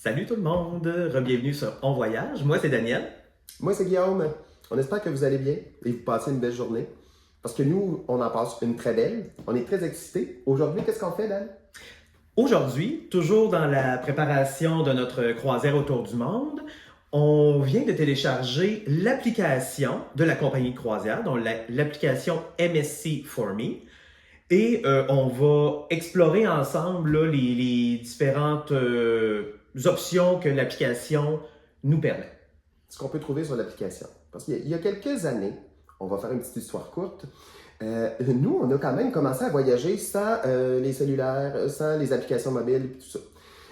Salut tout le monde, bienvenue sur On Voyage. Moi c'est Daniel. Moi, c'est Guillaume. On espère que vous allez bien et vous passez une belle journée. Parce que nous, on en passe une très belle. On est très excités. Aujourd'hui, qu'est-ce qu'on fait, Dan? Aujourd'hui, toujours dans la préparation de notre croisière autour du monde, on vient de télécharger l'application de la compagnie de croisière, donc l'application MSC For Me. Et on va explorer ensemble là, les différentes options que l'application nous permet. Ce qu'on peut trouver sur l'application. Parce qu'il y a quelques années, on va faire une petite histoire courte, nous, on a quand même commencé à voyager sans les cellulaires, sans les applications mobiles et tout ça.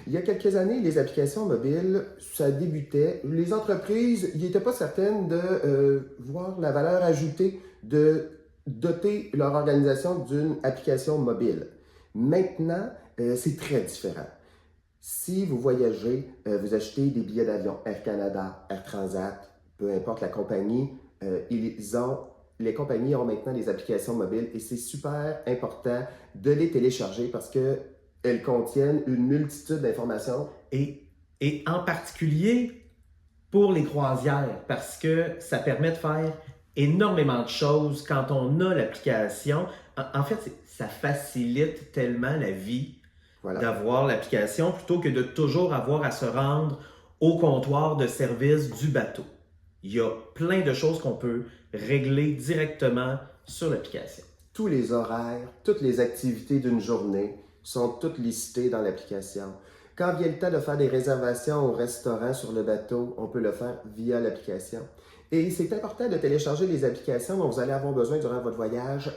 Il y a quelques années, les applications mobiles, ça débutait. Les entreprises, ils n'étaient pas certaines de voir la valeur ajoutée de doter leur organisation d'une application mobile. Maintenant, c'est très différent. Si vous voyagez, vous achetez des billets d'avion Air Canada, Air Transat, peu importe la compagnie, les compagnies ont maintenant des applications mobiles et c'est super important de les télécharger parce qu'elles contiennent une multitude d'informations. Et en particulier pour les croisières, parce que ça permet de faire énormément de choses quand on a l'application. En fait, ça facilite tellement la vie Voilà. d'avoir l'application plutôt que de toujours avoir à se rendre au comptoir de service du bateau. Il y a plein de choses qu'on peut régler directement sur l'application. Tous les horaires, toutes les activités d'une journée sont toutes listées dans l'application. Quand vient le temps de faire des réservations au restaurant sur le bateau, on peut le faire via l'application. Et c'est important de télécharger les applications dont vous allez avoir besoin durant votre voyage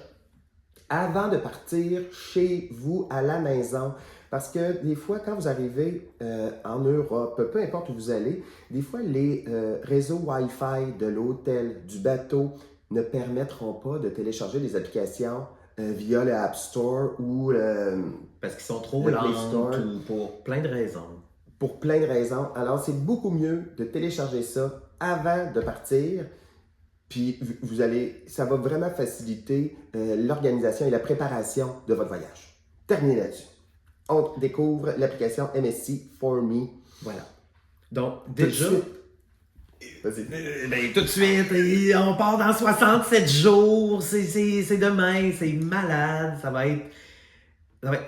avant de partir chez vous à la maison. Parce que des fois, quand vous arrivez en Europe, peu importe où vous allez, des fois, les réseaux Wi-Fi de l'hôtel, du bateau, ne permettront pas de télécharger les applications via le App Store ou Parce qu'ils sont trop le Play lents Store. ou pour plein de raisons. Pour plein de raisons. Alors, c'est beaucoup mieux de télécharger ça avant de partir. Puis, ça va vraiment faciliter l'organisation et la préparation de votre voyage. Terminé là-dessus. On découvre l'application MSC For Me. Voilà. Donc, Tout de déjà, suite. Vas-y. tout de suite, on part dans 67 jours, c'est demain, c'est malade, ça va être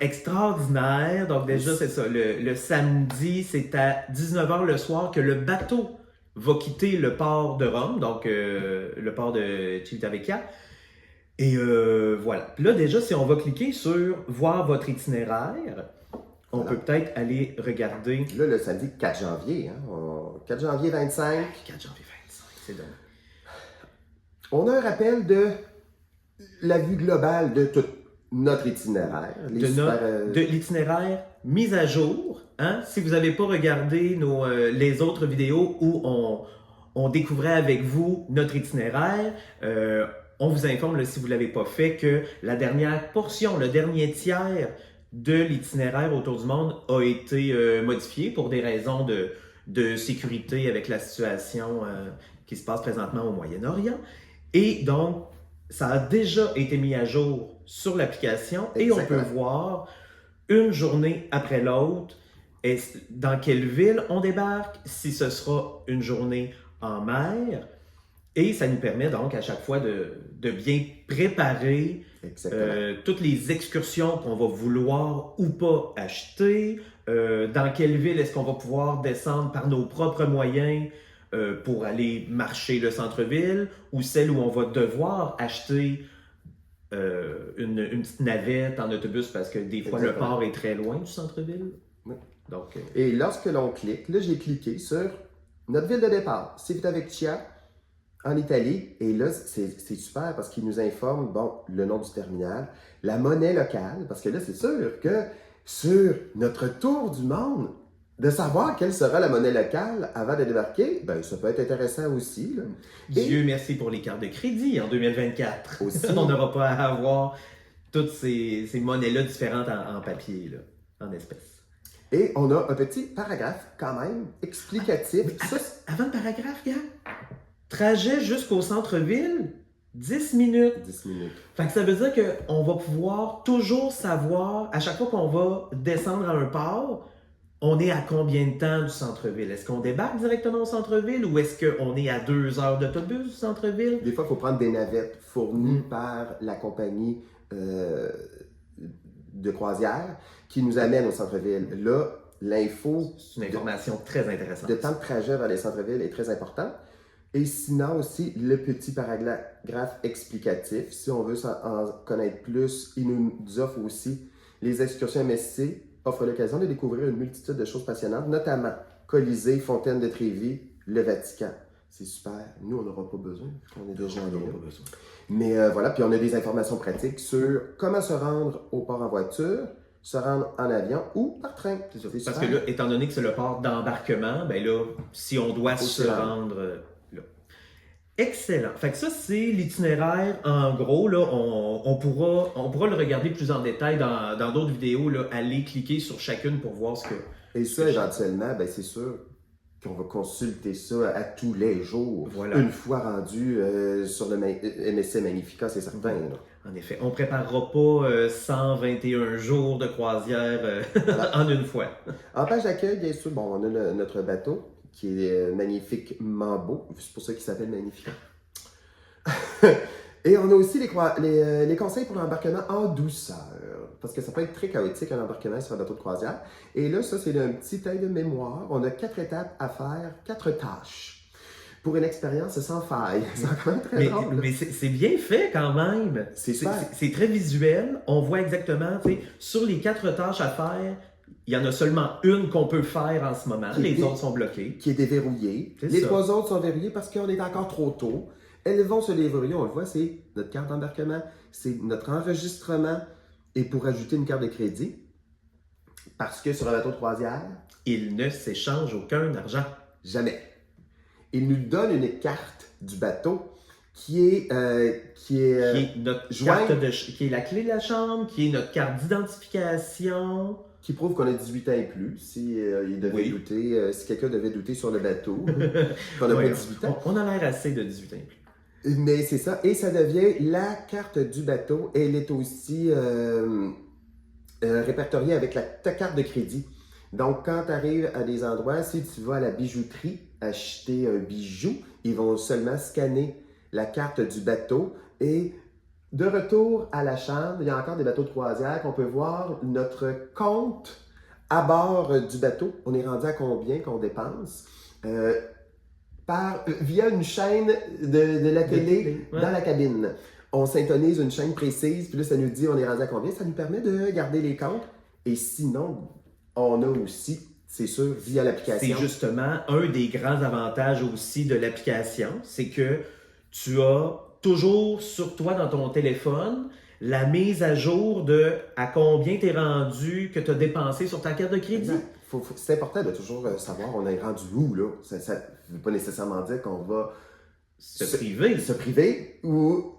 extraordinaire. Donc déjà, c'est ça, le samedi, c'est à 19h le soir que le bateau va quitter le port de Rome, donc le port de Civitavecchia. Et voilà. Puis là, déjà, si on va cliquer sur « Voir votre itinéraire », on Voilà. peut peut-être aller regarder... Là, le samedi 4 janvier, 4 janvier 25. 4 janvier 25, c'est donc... On a un rappel de la vue globale de tout notre itinéraire. De l'itinéraire mis à jour. Hein? Si vous n'avez pas regardé les autres vidéos où on découvrait avec vous notre itinéraire, on vous informe, là, si vous ne l'avez pas fait, que la dernière portion, le dernier tiers de l'itinéraire autour du monde a été modifié pour des raisons de sécurité avec la situation qui se passe présentement au Moyen-Orient. Et donc, ça a déjà été mis à jour sur l'application et on peut voir une journée après l'autre dans quelle ville on débarque, si ce sera une journée en mer. Et ça nous permet donc à chaque fois de bien préparer toutes les excursions qu'on va vouloir ou pas acheter, dans quelle ville est-ce qu'on va pouvoir descendre par nos propres moyens pour aller marcher le centre-ville, ou celle où on va devoir acheter une petite navette en autobus parce que des fois le port est très loin du centre-ville. Oui. Donc, Et lorsque l'on clique, là j'ai cliqué sur notre ville de départ, Civitavecchia, en Italie. Et là, c'est super parce qu'il nous informe, bon, le nom du terminal, la monnaie locale, parce que là, c'est sûr que sur notre tour du monde, de savoir quelle sera la monnaie locale avant de débarquer, ben ça peut être intéressant aussi. Là. Dieu merci pour les cartes de crédit en 2024. Aussi. On n'aura pas à avoir toutes ces monnaies-là différentes en papier, là, en espèces. Et on a un petit paragraphe quand même explicatif. Avant le paragraphe, gars, trajet jusqu'au centre-ville, 10 minutes. 10 minutes. Fait que ça veut dire qu'on va pouvoir toujours savoir, à chaque fois qu'on va descendre à un port, on est à combien de temps du centre-ville? Est-ce qu'on débarque directement au centre-ville ou est-ce qu'on est à 2 heures d'autobus du centre-ville? Des fois, il faut prendre des navettes fournies Mm. par la compagnie de croisière qui nous amène au centre-ville. Là, l'info C'est une information très intéressante. de temps de trajet vers les centres-villes est très important. Et sinon aussi, le petit paragraphe explicatif. Si on veut en connaître plus, il nous offre aussi les excursions MSC offrent l'occasion de découvrir une multitude de choses passionnantes, notamment Colisée, Fontaine de Trévi, le Vatican. C'est super. Nous, on n'aura pas besoin, on est déjà allé là. Pas besoin. Mais voilà, puis on a des informations pratiques sur comment se rendre au port en voiture, se rendre en avion ou par train. C'est ça. C'est Parce super. que là, étant donné que c'est le port d'embarquement, ben là, si on doit Faut se se rendre. rendre là. Excellent. Fait que ça, c'est l'itinéraire. En gros, là, on pourra le regarder plus en détail dans d'autres vidéos. Là, aller cliquer sur chacune pour voir ce que. Et ça, éventuellement, ben, c'est sûr qu'on va consulter ça à tous les jours. Voilà. Une fois rendu sur le MSC Magnifica, c'est certain. Là. En effet, on préparera pas 121 jours de croisière Voilà. en une fois. En page d'accueil, bien sûr, bon, on a notre bateau qui est magnifiquement beau. C'est pour ça qu'il s'appelle Magnifica. Et on a aussi les conseils pour l'embarquement en douceur. Parce que ça peut être très chaotique un embarquement sur un bateau de croisière. Et là, ça, c'est un petit aide de mémoire. On a 4 étapes à faire, 4 tâches. Pour une expérience sans faille. C'est quand même très drôle. Mais c'est bien fait quand même. C'est super. C'est très visuel. On voit exactement, tu sais, sur les 4 tâches à faire, il y en a seulement une qu'on peut faire en ce moment. Les autres sont bloquées. Qui est déverrouillée. C'est Les ça. 3 autres sont verrouillées parce qu'on est encore trop tôt. Elles vont se déverrouiller, on le voit, c'est notre carte d'embarquement, c'est notre enregistrement et pour ajouter une carte de crédit. Parce que sur un bateau de croisière, Il ne s'échange aucun argent. jamais. Il nous donne une carte du bateau qui est Qui est notre joint- carte qui est la clé de la chambre, qui est notre carte d'identification. qui prouve qu'on a 18 ans et plus. Si, il devait Oui. douter, si quelqu'un devait douter sur le bateau, qu'on n'a Ouais, pas 18 ans. on a l'air assez de 18 ans et plus. Mais c'est ça, et ça devient la carte du bateau. Elle est aussi répertoriée avec ta carte de crédit. Donc, quand tu arrives à des endroits, si tu vas à la bijouterie acheter un bijou, ils vont seulement scanner la carte du bateau. Et de retour à la chambre, il y a encore des bateaux de croisière qu'on peut voir notre compte à bord du bateau. On est rendu à combien qu'on dépense. Via une chaîne de la télé Ouais. dans la cabine. On syntonise une chaîne précise, puis là, ça nous dit on est rendu à combien. Ça nous permet de garder les comptes. Et sinon, on a aussi, c'est sûr, via C'est l'application. justement un des grands avantages aussi de l'application, c'est que tu as toujours sur toi dans ton téléphone la mise à jour de à combien tu es rendu que tu as dépensé sur ta carte de crédit. Exact. C'est important de toujours savoir on est rendu où, là. Ça ne veut pas nécessairement dire qu'on va Se priver. se priver ou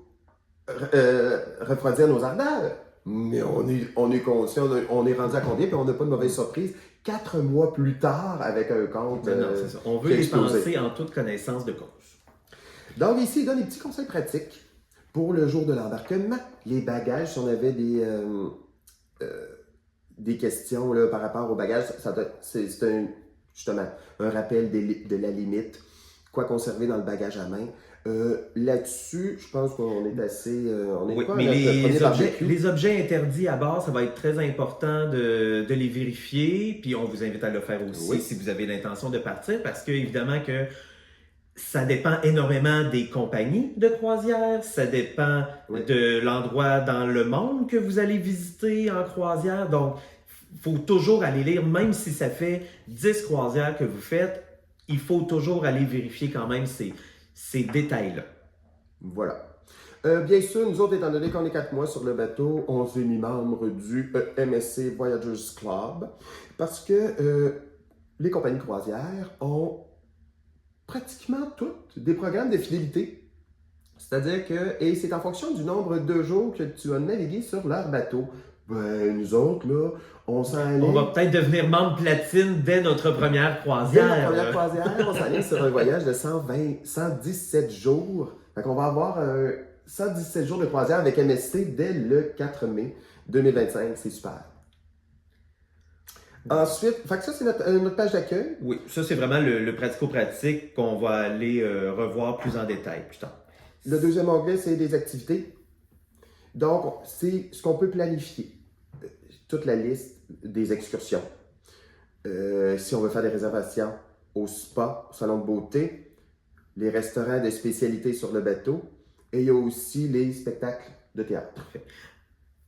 refroidir nos ardeurs. Mais on est conscient, on est rendu à combien, puis on n'a pas de mauvaise surprise. 4 mois plus tard, avec un compte. Non, c'est ça. On veut qui a explosé. dépenser en toute connaissance de cause. Donc ici, il donne des petits conseils pratiques pour le jour de l'embarquement. Les bagages, si on avait des questions là, par rapport aux bagages, c'est justement un rappel de la limite. Quoi conserver dans le bagage à main. Là-dessus, je pense qu'on est assez... on est Oui, pas à mais notre premier barbecue. les objets interdits à bord, ça va être très important de les vérifier. Puis on vous invite à le faire aussi Oui. si vous avez l'intention de partir, parce que évidemment que ça dépend énormément des compagnies de croisière, ça dépend Oui. de l'endroit dans le monde que vous allez visiter en croisière. Donc, il faut toujours aller lire, même si ça fait 10 croisières que vous faites, il faut toujours aller vérifier quand même ces détails-là. Voilà. Bien sûr, nous autres, étant donné qu'on est 4 mois sur le bateau, on s'est mis membre du MSC Voyagers Club parce que les compagnies croisières ont pratiquement toutes des programmes de fidélité. C'est-à-dire que, et c'est en fonction du nombre de jours que tu as navigué sur leur bateau. Ben, nous autres, là, on s'en allait. On va peut-être devenir membre platine dès notre première Dès croisière. la première croisière, on s'allait sur un voyage de 117 jours. Fait qu'on va avoir 117 jours de croisière avec MSC dès le 4 mai 2025. C'est super. Ensuite, fait que ça, c'est notre page d'accueil. Oui, ça c'est vraiment le pratico-pratique qu'on va aller revoir plus en détail plus tard. Le deuxième onglet, c'est des activités. Donc, c'est ce qu'on peut planifier. Toute la liste des excursions. Si on veut faire des réservations au spa, au salon de beauté, les restaurants de spécialité sur le bateau, et il y a aussi les spectacles de théâtre. Parfait.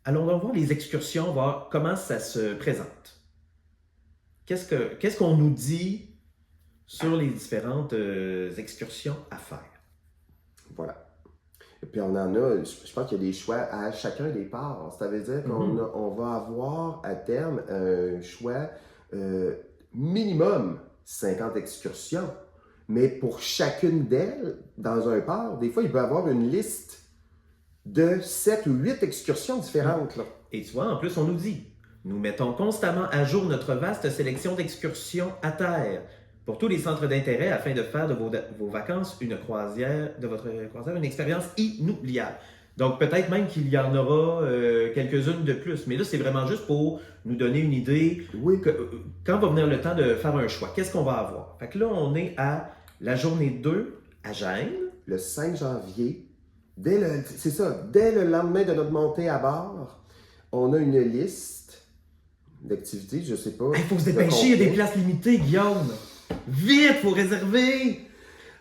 Allons voir les excursions, voir comment ça se présente. Qu'est-ce qu'on nous dit sur les différentes excursions à faire? Voilà. Et puis on en a, je pense qu'il y a des choix à chacun des parts. Ça veut dire qu'on va avoir à terme un choix minimum 50 excursions. Mais pour chacune d'elles, dans un port, des fois, il peut y avoir une liste de 7 ou 8 excursions différentes. Là. Et tu vois, en plus, on nous dit, nous mettons constamment à jour notre vaste sélection d'excursions à terre pour tous les centres d'intérêt afin de faire de vos vacances une croisière, de votre croisière, une expérience inoubliable. Donc peut-être même qu'il y en aura quelques-unes de plus. Mais là, c'est vraiment juste pour nous donner une idée Oui. Quand va venir le temps de faire un choix. Qu'est-ce qu'on va avoir? Fait que là, on est à la journée 2 à Gênes. Le 5 janvier, dès le lendemain de notre montée à bord, on a une liste d'activités, je sais pas. Il faut se dépêcher, il y a des places limitées, Guillaume. Vite, faut réserver.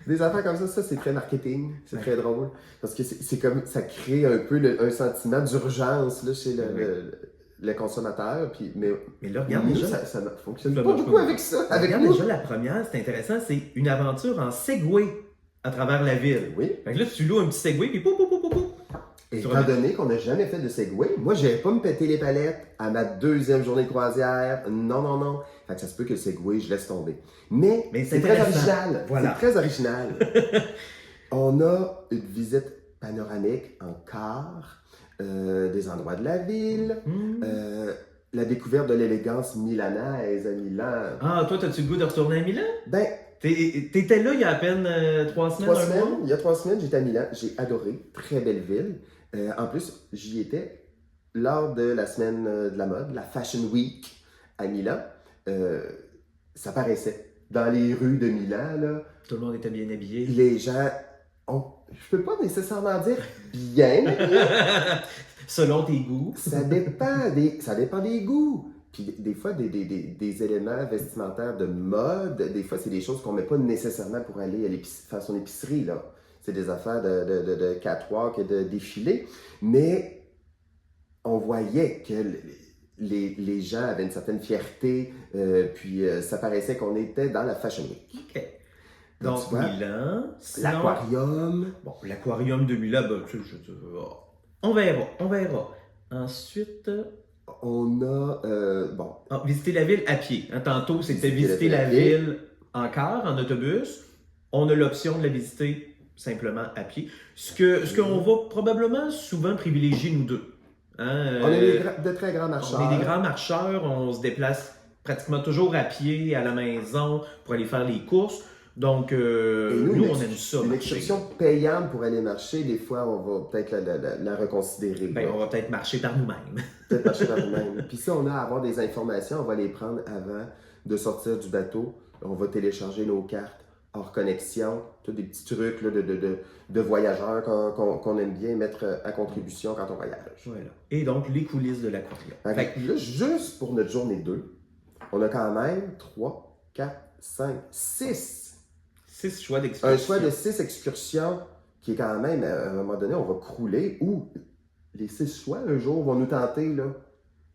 Des affaires comme ça, c'est très marketing, c'est très drôle. Parce que c'est comme, ça crée un peu un sentiment d'urgence là, chez le consommateur. Puis, mais là, regarde déjà. Ça ne fonctionne pas beaucoup avec ça. Regarde déjà la première, c'est intéressant, c'est une aventure en Segway à travers la ville. Oui. Fait que là, tu loues un petit Segway, puis pou. Et étant donné qu'on n'a jamais fait de Segway, moi, je n'irais pas me péter les palettes à ma deuxième journée de croisière. Non. Fait que ça se peut que le Segway, je laisse tomber. Mais c'est très original. Voilà. C'est très original. On a une visite panoramique en car, des endroits de la ville, la découverte de l'élégance milanaise à Milan. Ah, toi, as-tu le goût de retourner à Milan? Ben, t'étais là il y a à peine 3 semaines, un mois? Il y a 3 semaines, j'étais à Milan. J'ai adoré. Très belle ville. En plus, j'y étais lors de la semaine de la mode, la Fashion Week à Milan. Ça paraissait. Dans les rues de Milan, là, tout le monde était bien habillé. Les gens, je peux pas nécessairement dire bien habillés. Selon tes goûts. Ça dépend des goûts. Puis des fois, des éléments vestimentaires de mode, des fois, c'est des choses qu'on met pas nécessairement pour aller faire son épicerie, là. C'est des affaires de catwalk et de défilé. Mais on voyait que les gens avaient une certaine fierté, puis ça paraissait qu'on était dans la Fashion Week. OK. Donc, Milan. L'aquarium. Bon, l'aquarium de Milan, on verra. Ensuite... On a, visiter la ville à pied. Tantôt, c'était visiter la ville en car, en autobus. On a l'option de la visiter simplement à pied. Ce qu'on va probablement souvent privilégier, nous deux. On est de très grands marcheurs. On est des grands marcheurs. On se déplace pratiquement toujours à pied, à la maison, pour aller faire les courses. Donc, nous, on aime ça. Une excursion payante pour aller marcher, des fois, on va peut-être la reconsidérer. On va peut-être marcher par nous-mêmes. Puis si on a à avoir des informations, on va les prendre avant de sortir du bateau. On va télécharger nos cartes hors connexion, tous des petits trucs là, de voyageurs qu'on aime bien mettre à contribution quand on voyage. Voilà. Et donc, les coulisses de l'aquarium. Là, juste pour notre journée 2, on a quand même 3, 4, 5, 6. 6 choix d'excursions. Un choix de 6 excursions qui est quand même, à un moment donné, on va crouler ou les 6 choix un jour vont nous tenter. Là.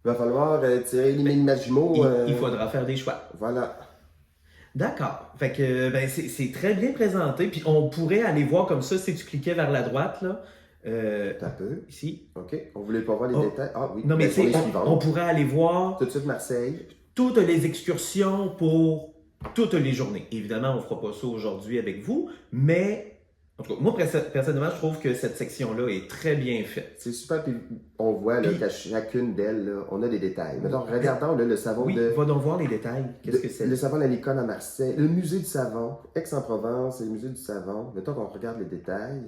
Il va falloir tirer les mille Majimo. Il faudra faire des choix. Voilà. D'accord. Fait que c'est très bien présenté. Puis on pourrait aller voir comme ça si tu cliquais vers la droite. Là. T'as peu. Ici. OK. On voulait pas voir les détails. Ah oui. Non, mais on pourrait aller voir. Tout de suite Marseille. Toutes les excursions pour toutes les journées. Évidemment, on ne fera pas ça aujourd'hui avec vous, mais en tout cas, moi, personnellement, je trouve que cette section-là est très bien faite. C'est super, puis on voit là, qu'à chacune d'elles, on a des détails. Maintenant, regardons là, le savon va donc voir les détails. Qu'est-ce que c'est? Le savon à l'école à Marseille, le musée du savon, Aix-en-Provence, et le musée du savon. Mettons qu'on regarde les détails.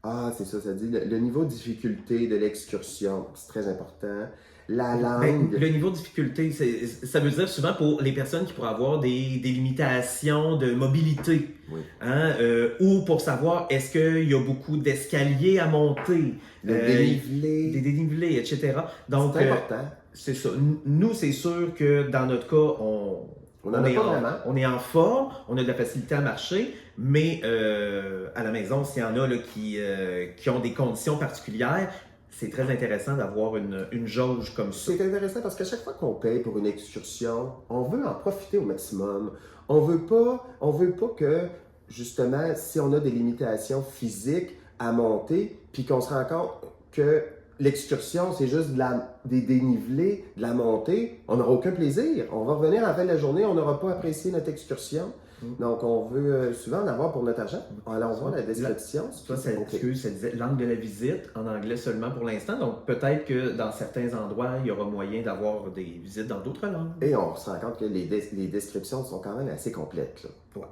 Ah, c'est ça dit le niveau de difficulté de l'excursion, c'est très important. la Ben, langue. le niveau de difficulté, ça veut dire souvent pour les personnes qui pourraient avoir des limitations de mobilité, Oui. hein, ou pour savoir est-ce qu'il y a beaucoup d'escaliers à monter, Le des dénivelé. dénivelés, etc. Donc, C'est important. c'est ça. Nous, c'est sûr que dans notre cas, On n'en a pas vraiment. on est en forme, on a de la facilité à marcher, mais à la maison, s'il y en a là, qui ont des conditions particulières, c'est très intéressant d'avoir une jauge comme ça. C'est intéressant parce qu'à chaque fois qu'on paye pour une excursion, on veut en profiter au maximum. On veut pas que, justement, si on a des limitations physiques à monter, puis qu'on se rend compte que l'excursion, c'est juste des dénivelés, de la montée, on n'aura aucun plaisir. On va revenir à la fin de la journée, on n'aura pas apprécié notre excursion. Donc, on veut souvent en avoir pour notre argent. Allons voir la description. Ça disait l'angle de la visite en anglais seulement pour l'instant. Donc, peut-être que dans certains endroits, il y aura moyen d'avoir des visites dans d'autres langues. Et on se rend compte que les descriptions sont quand même assez complètes. Là. Ouais.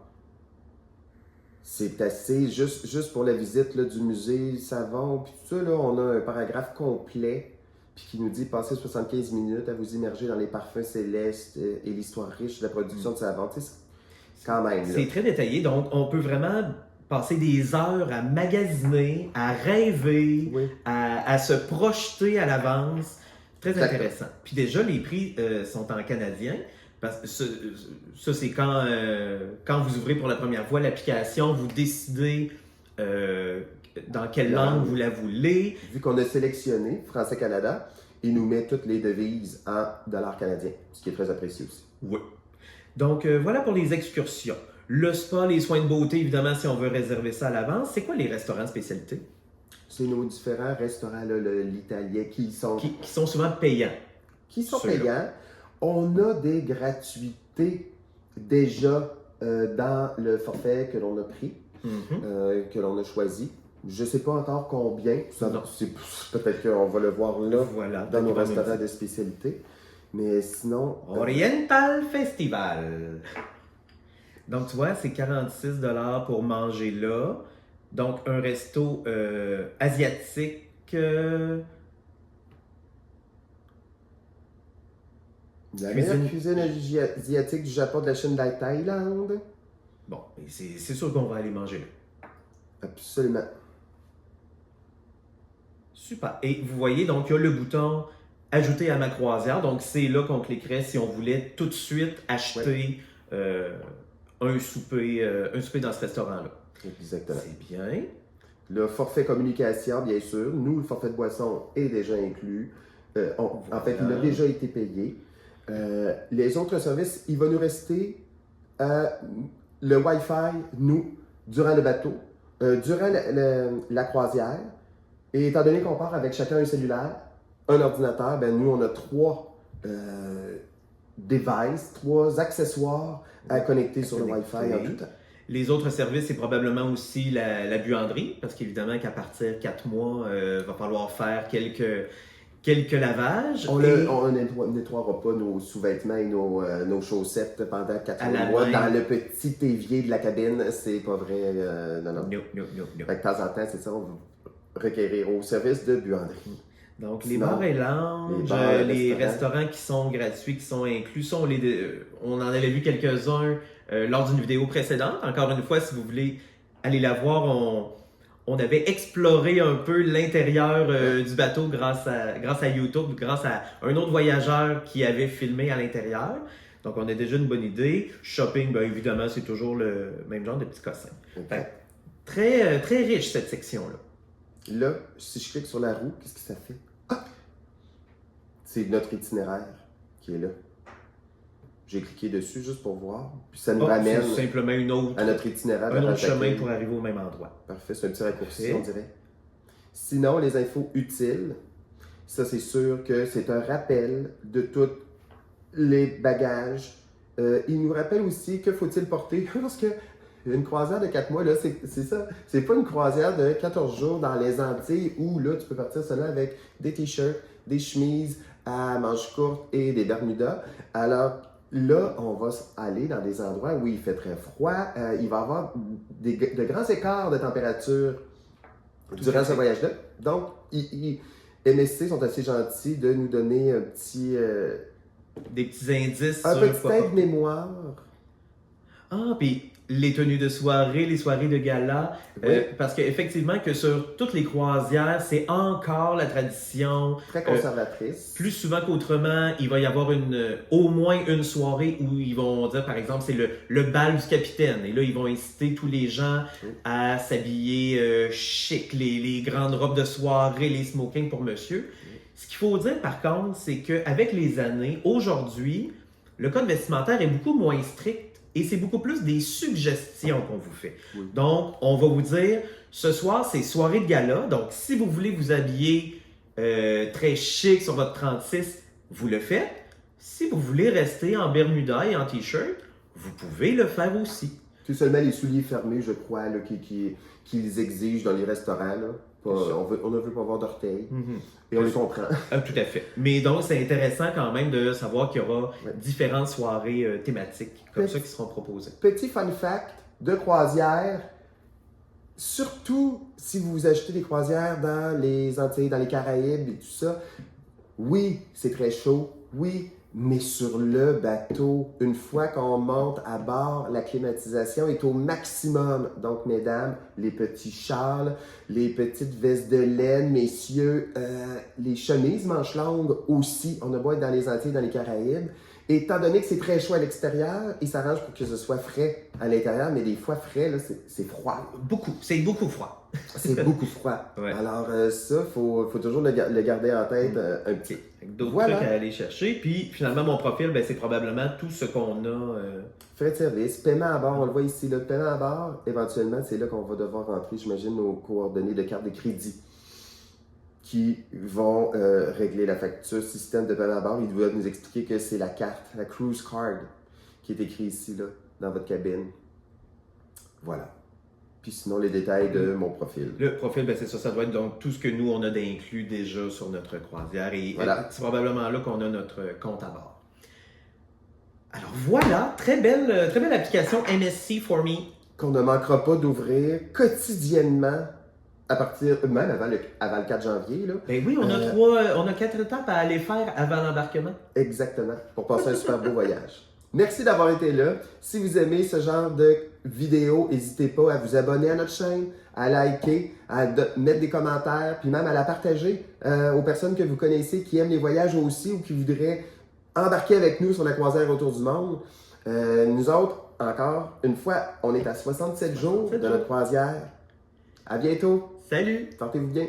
C'est assez, juste pour la visite là, du musée Savon, puis tout ça, là, on a un paragraphe complet puis qui nous dit « Passez 75 minutes à vous immerger dans les parfums célestes et l'histoire riche de la production de savon. » Tu sais, quand même. Là. C'est très détaillé, donc on peut vraiment passer des heures à magasiner, à rêver, Oui. à se projeter à l'avance. Très Exactement. intéressant. Puis déjà, les prix sont en canadien. Parce que ça, c'est quand vous ouvrez pour la première fois l'application, vous décidez dans quelle langue vous la voulez. Vu qu'on a sélectionné Français-Canada, il nous met toutes les devises en dollars canadiens, ce qui est très apprécié aussi. Oui. Donc, voilà pour les excursions. Le spa, les soins de beauté, évidemment, si on veut réserver ça à l'avance. C'est quoi les restaurants spécialités? C'est nos différents restaurants, là, l'italien, qui sont souvent payants. Qui sont Ceux-là. payants. On a des gratuités déjà dans le forfait que l'on a pris, que l'on a choisi. Je ne sais pas encore combien. Peut-être qu'on va le voir là, Voilà, dans nos peut-être restaurants de spécialité. Mais sinon... Oriental Festival. Donc, tu vois, c'est 46 $ pour manger là. Donc, un resto asiatique. La meilleure cuisine asiatique du Japon, de la Chine, de la Thaïlande. Bon, c'est sûr qu'on va aller manger là. Absolument. Super. Et vous voyez, donc, il y a le bouton « Ajouter à ma croisière ». Donc, c'est là qu'on cliquerait si on voulait tout de suite acheter un souper dans ce restaurant-là. Exactement. C'est bien. Le forfait communication, bien sûr. Nous, le forfait de boisson est déjà inclus. En fait, il a déjà été payé. Les autres services, il va nous rester le Wi-Fi, nous, durant le bateau, durant la croisière. Et étant donné qu'on part avec chacun un cellulaire, un ordinateur, ben nous, on a 3 devices, 3 accessoires à connecter sur le Wi-Fi en tout temps. Les autres services, c'est probablement aussi la buanderie, parce qu'évidemment qu'à partir de 4 mois, il va falloir faire quelques lavages. On ne nettoiera pas nos sous-vêtements et nos chaussettes pendant 4 mois dans le petit évier de la cabine. C'est pas vrai. Non. Fait que de temps en temps, c'est ça, on va requérir au service de buanderie. Donc, les bars et lounges, les restaurants qui sont gratuits, qui sont inclus, ça, on en avait vu quelques-uns lors d'une vidéo précédente. Encore une fois, si vous voulez aller la voir, on avait exploré un peu l'intérieur du bateau grâce à YouTube, grâce à un autre voyageur qui avait filmé à l'intérieur. Donc, on a déjà une bonne idée. Shopping, bien évidemment, c'est toujours le même genre de petit cossin. Okay. Très, très riche, cette section-là. Là, si je clique sur la roue, qu'est-ce que ça fait? Ah! C'est notre itinéraire qui est là. J'ai cliqué dessus juste pour voir. Puis ça nous ramène simplement à notre itinéraire. Un autre chemin pour arriver au même endroit. Parfait, c'est un petit raccourci, on dirait. Sinon, les infos utiles, ça c'est sûr que c'est un rappel de tous les bagages. Il nous rappelle aussi que faut-il porter, parce que une croisière de 4 mois, là, c'est ça. C'est pas une croisière de 14 jours dans les Antilles où là, tu peux partir seulement avec des t-shirts, des chemises à manches courtes et des bermudas. Alors, là, on va aller dans des endroits où il fait très froid. Il va y avoir de grands écarts de température durant ce voyage-là. Donc, MSC sont assez gentils de nous donner Des petits indices un sur petit quoi. aide-mémoire. Ah, puis les tenues de soirée, les soirées de gala, Oui. parce qu'effectivement que sur toutes les croisières, c'est encore la tradition. Très conservatrice. Plus souvent qu'autrement, il va y avoir au moins une soirée où ils vont dire, par exemple, c'est le bal du capitaine. Et là, ils vont inciter tous les gens à s'habiller chic, les grandes robes de soirée, les smokings pour monsieur. Ce qu'il faut dire, par contre, c'est qu'avec les années, aujourd'hui, le code vestimentaire est beaucoup moins strict et c'est beaucoup plus des suggestions qu'on vous fait. Oui. Donc, on va vous dire, ce soir, c'est soirée de gala. Donc, si vous voulez vous habiller très chic sur votre 36, vous le faites. Si vous voulez rester en bermuda et en t-shirt, vous pouvez le faire aussi. C'est seulement les souliers fermés, je crois, là, qu'ils exigent dans les restaurants. Là. On ne veut pas voir d'orteils. Et on les comprend. Tout à fait. Mais donc, c'est intéressant quand même de savoir qu'il y aura différentes soirées thématiques comme ça qui seront proposées. Petit fun fact de croisière. Surtout si vous achetez des croisières dans les Antilles, dans les Caraïbes et tout ça, oui, c'est très chaud, oui, mais sur le bateau, une fois qu'on monte à bord, la climatisation est au maximum. Donc, mesdames, les petits châles, les petites vestes de laine, messieurs, les chemises manches longues aussi, on a beau être dans les Antilles, dans les Caraïbes. Et étant donné que c'est très chaud à l'extérieur, il s'arrange pour que ce soit frais à l'intérieur, mais des fois frais, là, c'est froid. C'est beaucoup froid. C'est beaucoup froid. Ouais. Alors ça, faut toujours le garder en tête un petit. D'autres trucs à aller chercher. Puis finalement, mon profil, ben, c'est probablement tout ce qu'on a. Frais de service, paiement à bord, on le voit ici, le paiement à bord, éventuellement, c'est là qu'on va devoir rentrer, j'imagine, nos coordonnées de carte de crédit qui vont régler la facture. Système de paiement à bord, il doit nous expliquer que c'est la carte, la cruise card, qui est écrit ici, là, dans votre cabine. Voilà. Puis sinon, les détails de mon profil. Le profil, ben c'est ça doit être donc tout ce que nous, on a d'inclus déjà sur notre croisière. Et voilà. C'est probablement là qu'on a notre compte à bord. Alors voilà, très belle application MSC for Me. Qu'on ne manquera pas d'ouvrir quotidiennement à partir, même avant le 4 janvier. Là. Ben oui, on a 4 étapes à aller faire avant l'embarquement. Exactement, pour passer un super beau voyage. Merci d'avoir été là. Si vous aimez ce genre de vidéos, n'hésitez pas à vous abonner à notre chaîne, à liker, à mettre des commentaires, puis même à la partager aux personnes que vous connaissez qui aiment les voyages aussi ou qui voudraient embarquer avec nous sur la croisière autour du monde. Nous autres, encore une fois, on est à 67 jours de notre croisière. À bientôt. Salut! Portez-vous bien.